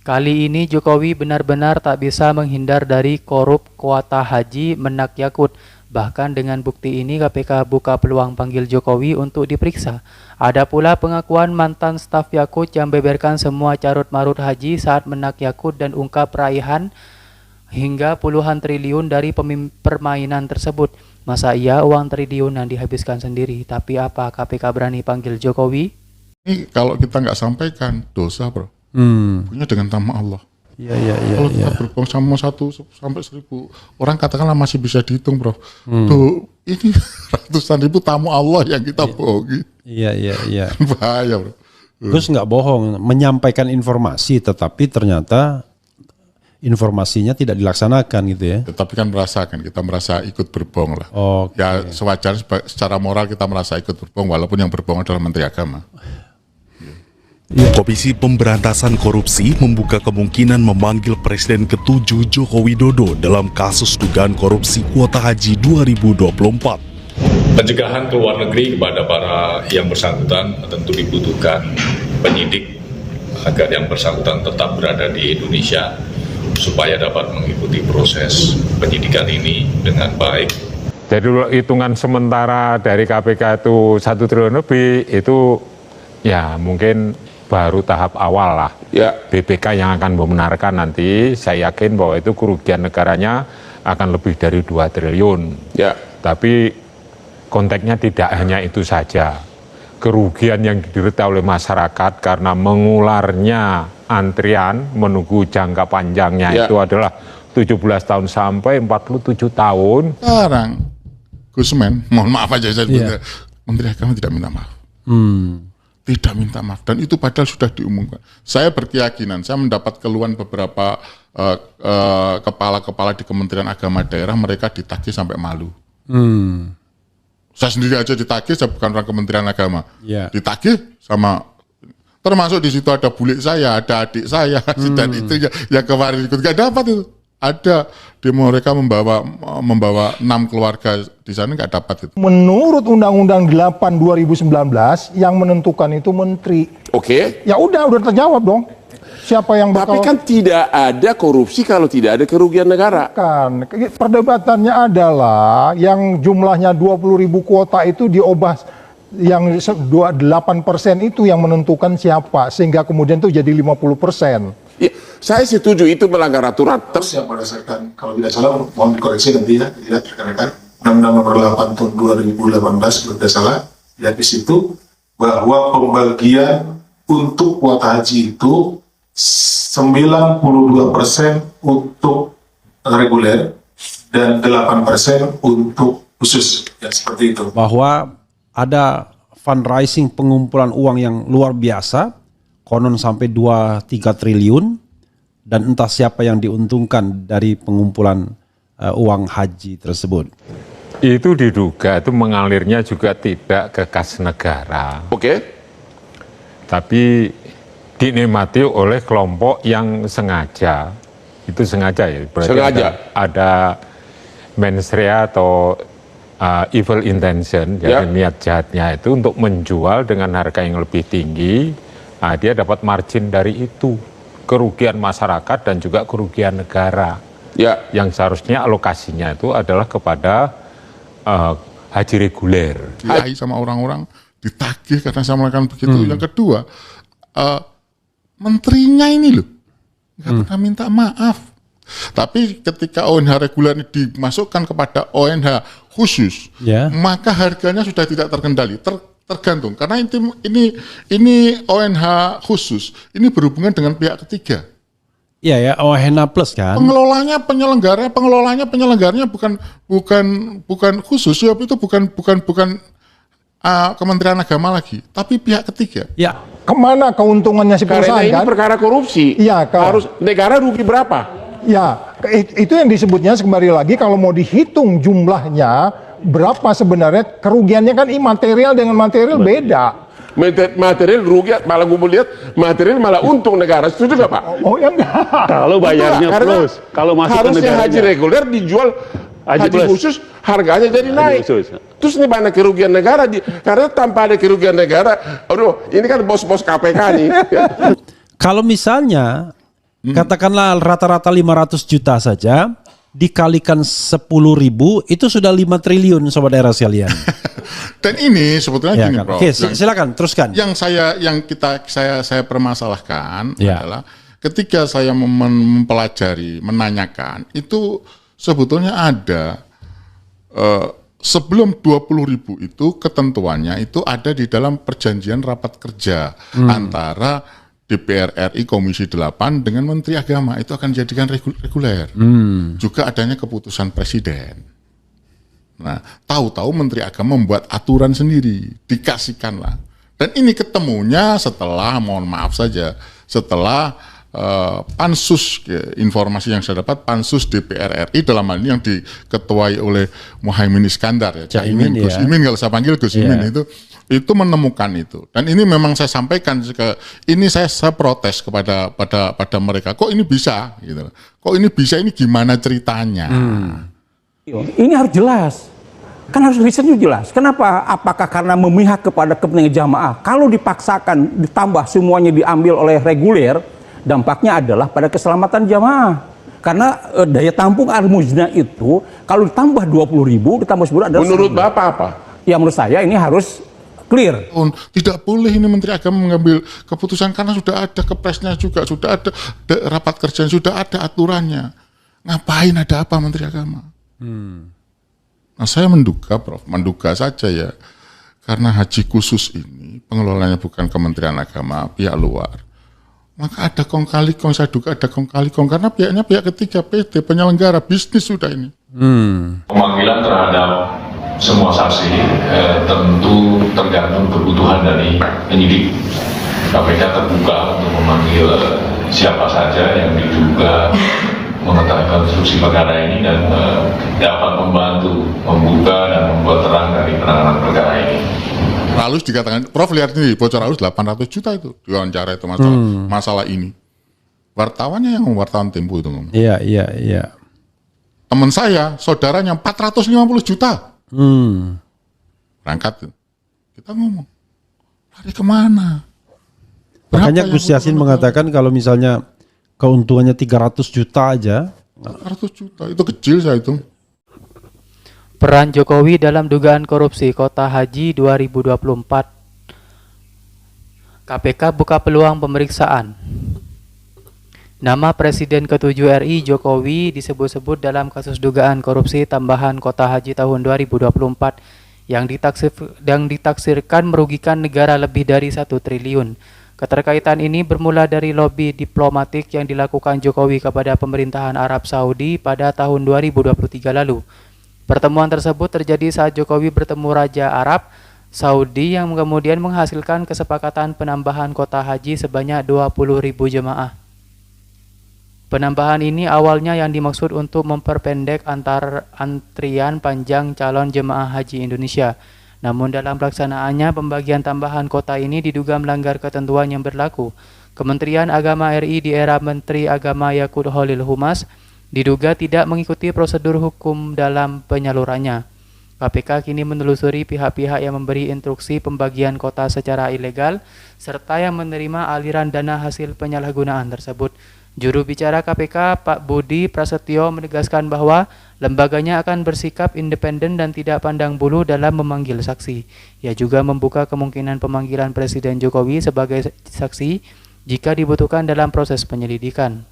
Kali ini Jokowi benar-benar tak bisa menghindar dari korup kuota haji Menak Yakut. Bahkan dengan bukti ini KPK buka peluang panggil Jokowi untuk diperiksa. Ada pula pengakuan mantan staf Yakut yang beberkan semua carut-marut haji saat Menak Yakut dan ungkap raihan hingga puluhan triliun dari permainan tersebut. Masa iya uang triliun yang dihabiskan sendiri? Tapi apa KPK berani panggil Jokowi? Ini kalau kita nggak sampaikan dosa, bro. Punya dengan nama Allah. Iya. Kalau kita berbohong sama 1 sampai 1000 orang, katakanlah masih bisa dihitung, bro. Tuh, ini ratusan ribu tamu Allah yang kita bohongi. Iya. Bahaya, bro. Terus nggak bohong, menyampaikan informasi tetapi ternyata informasinya tidak dilaksanakan gitu ya. Tetapi kan kita merasa ikut berbohong lah. Oke. Ya sewajarnya secara moral kita merasa ikut berbohong, walaupun yang berbohong adalah Menteri Agama. Komisi Pemberantasan Korupsi membuka kemungkinan memanggil Presiden ke-7 Joko Widodo dalam kasus dugaan korupsi kuota haji 2024. Pencegahan ke luar negeri kepada para yang bersangkutan tentu dibutuhkan penyidik agar yang bersangkutan tetap berada di Indonesia supaya dapat mengikuti proses penyidikan ini dengan baik. Jadi hitungan sementara dari KPK itu 1 triliun lebih itu ya mungkin baru tahap awal lah. Ya. BPK yang akan membenarkan nanti, saya yakin bahwa itu kerugian negaranya akan lebih dari 2 triliun. Ya. Tapi konteksnya tidak hanya itu saja. Kerugian yang diderita oleh masyarakat karena mengularnya antrian menunggu jangka panjangnya itu adalah 17 tahun sampai 47 tahun. Sekarang, Gusmen, mohon maaf aja saya Menteri Agama tidak minta maaf. Tidak minta maaf, dan itu padahal sudah diumumkan. Saya berkeyakinan, saya mendapat keluhan beberapa kepala-kepala di Kementerian Agama daerah, mereka ditagih sampai malu. Saya sendiri aja ditagih, saya bukan orang Kementerian Agama. Ditagih sama, termasuk di situ ada bule saya, ada adik saya, dan itu yang kemarin ikut gak dapat itu. Ada demo, mereka membawa 6 keluarga di sana, nggak dapat itu. Menurut Undang-Undang 8 2019 yang menentukan itu menteri. Oke. Ya udah terjawab dong. Siapa yang bakal? Tapi kan tidak ada korupsi kalau tidak ada kerugian negara. Kan perdebatannya adalah yang jumlahnya 20.000 kuota itu diubah, yang 8% itu yang menentukan siapa, sehingga kemudian itu jadi 50%. Ya, saya setuju itu melanggar aturan. Terus yang berdasarkan, kalau tidak salah, mohon dikoreksi nanti ya, tidak rekan-rekan, Undang-Undang Nomor 8 Tahun 2018 kalau tidak salah, ya di situ bahwa pembagian untuk kuota haji itu 92% untuk reguler dan 8% untuk khusus, ya seperti itu. Bahwa ada fundraising, pengumpulan uang yang luar biasa, konon sampai 2-3 triliun, dan entah siapa yang diuntungkan dari pengumpulan uang haji tersebut. Itu diduga itu mengalirnya juga tidak ke kas negara. Oke. Tapi dinikmati oleh kelompok yang sengaja. Itu sengaja ya. Berarti sengaja. Ada mens rea atau evil intention, jadi niat jahatnya itu untuk menjual dengan harga yang lebih tinggi. Nah, dia dapat margin dari itu, kerugian masyarakat dan juga kerugian negara. Yang seharusnya alokasinya itu adalah kepada haji reguler. Diai sama orang-orang, ditagih karena saya melakukan begitu. Yang kedua, menterinya ini loh, nggak pernah minta maaf. Tapi ketika ONH reguler dimasukkan kepada ONH khusus, maka harganya sudah tidak terkendali. Tergantung, karena ini ONH khusus, ini berhubungan dengan pihak ketiga. Iya ya, ONH plus kan. Penyelenggaranya bukan khusus, ya itu bukan Kementerian Agama lagi, tapi pihak ketiga. Ya. Kemana keuntungannya si perusahaan? Karena ini perkara korupsi. Iya, harus negara rugi berapa? Ya, itu yang disebutnya kembali lagi, kalau mau dihitung jumlahnya berapa sebenarnya kerugiannya, kan imaterial dengan material beda. Material rugi, malah gue lihat material malah untung negara. Setuju nggak Pak? Oh ya enggak. Kalau bayarnya plus, kalau masuk ke harusnya negaranya. haji reguler dijual haji khusus, harganya jadi naik. Terus ini mana kerugian negara? Karena tanpa ada kerugian negara, aduh ini kan bos-bos KPK nih. Kalau misalnya Katakanlah rata-rata 500 juta saja, dikalikan 10.000 itu sudah 5 triliun sobat daerah sekalian. Dan ini sebetulnya Ya gini, kan? Prof. Oke, silakan teruskan. Yang saya permasalahkan adalah ketika saya mempelajari, menanyakan, itu sebetulnya ada sebelum 20.000 itu ketentuannya itu ada di dalam perjanjian rapat kerja antara DPR RI Komisi 8 dengan Menteri Agama, itu akan dijadikan reguler. Juga adanya keputusan Presiden. Nah, tahu-tahu Menteri Agama membuat aturan sendiri, dikasihkanlah. Dan ini ketemunya setelah, mohon maaf saja, setelah pansus, informasi yang saya dapat, pansus DPR RI dalam hal ini yang diketuai oleh Muhaimin Iskandar, ya, Caimin, Gus Imin, kalau saya panggil Gus Imin, itu menemukan itu. Dan ini memang saya sampaikan ini saya protes pada mereka. Kok ini bisa gitu. Kok ini bisa, ini gimana ceritanya? Ini harus jelas. Kan harus risetnya jelas. Kenapa? Apakah karena memihak kepada kepentingan jamaah? Kalau dipaksakan ditambah semuanya diambil oleh reguler, dampaknya adalah pada keselamatan jamaah. Karena daya tampung Al-Mujna itu kalau ditambah 20.000 ditambah 10 adalah. Menurut Bapak apa? Ya menurut saya ini harus clear. Tidak boleh ini Menteri Agama mengambil keputusan karena sudah ada kepresnya juga, sudah ada rapat kerja, sudah ada aturannya. Ngapain ada apa Menteri Agama? Nah, saya menduga, Prof, menduga saja ya, karena haji khusus ini pengelolanya bukan Kementerian Agama, pihak luar. Maka ada kong kali kong, saya duga ada kong kali kong karena pihaknya pihak ketiga, PT penyelenggara bisnis sudah ini. Pemanggilan terhadap semua saksi tentu tergantung kebutuhan dari penyidik. KPK terbuka untuk memanggil siapa saja yang diduga mengetahui konstruksi perkara ini dan dapat membantu membuka dan membuat terang dari penanganan perkara ini. Lalu dikatakan, Prof lihat ini bocor halus 800 juta itu diwawancara itu masalah ini. Wartawannya yang wartawan Tempo itu ngomong. Iya. Teman saya, saudaranya 450 juta. Berangkat. Kita ngomong, lari kemana? Makanya Gus Yassin mengatakan kalau misalnya keuntungannya 300 juta aja. 300 juta, itu kecil saya hitung. Peran Jokowi dalam dugaan korupsi Kota Haji 2024. KPK buka peluang pemeriksaan. Nama Presiden ke-7 RI Jokowi disebut-sebut dalam kasus dugaan korupsi tambahan Kota Haji tahun 2024 yang ditaksirkan merugikan negara lebih dari 1 triliun. Keterkaitan ini bermula dari lobi diplomatik yang dilakukan Jokowi kepada pemerintahan Arab Saudi pada tahun 2023 lalu. Pertemuan tersebut terjadi saat Jokowi bertemu Raja Arab Saudi yang kemudian menghasilkan kesepakatan penambahan Kota Haji sebanyak 20.000 jemaah. Penambahan ini awalnya yang dimaksud untuk memperpendek antrian panjang calon jemaah haji Indonesia. Namun dalam pelaksanaannya pembagian tambahan kota ini diduga melanggar ketentuan yang berlaku. Kementerian Agama RI di era Menteri Agama Yakut Khalil Humas diduga tidak mengikuti prosedur hukum dalam penyalurannya. KPK kini menelusuri pihak-pihak yang memberi instruksi pembagian kota secara ilegal serta yang menerima aliran dana hasil penyalahgunaan tersebut. Juru bicara KPK Pak Budi Prasetyo menegaskan bahwa lembaganya akan bersikap independen dan tidak pandang bulu dalam memanggil saksi. Ia juga membuka kemungkinan pemanggilan Presiden Jokowi sebagai saksi jika dibutuhkan dalam proses penyelidikan.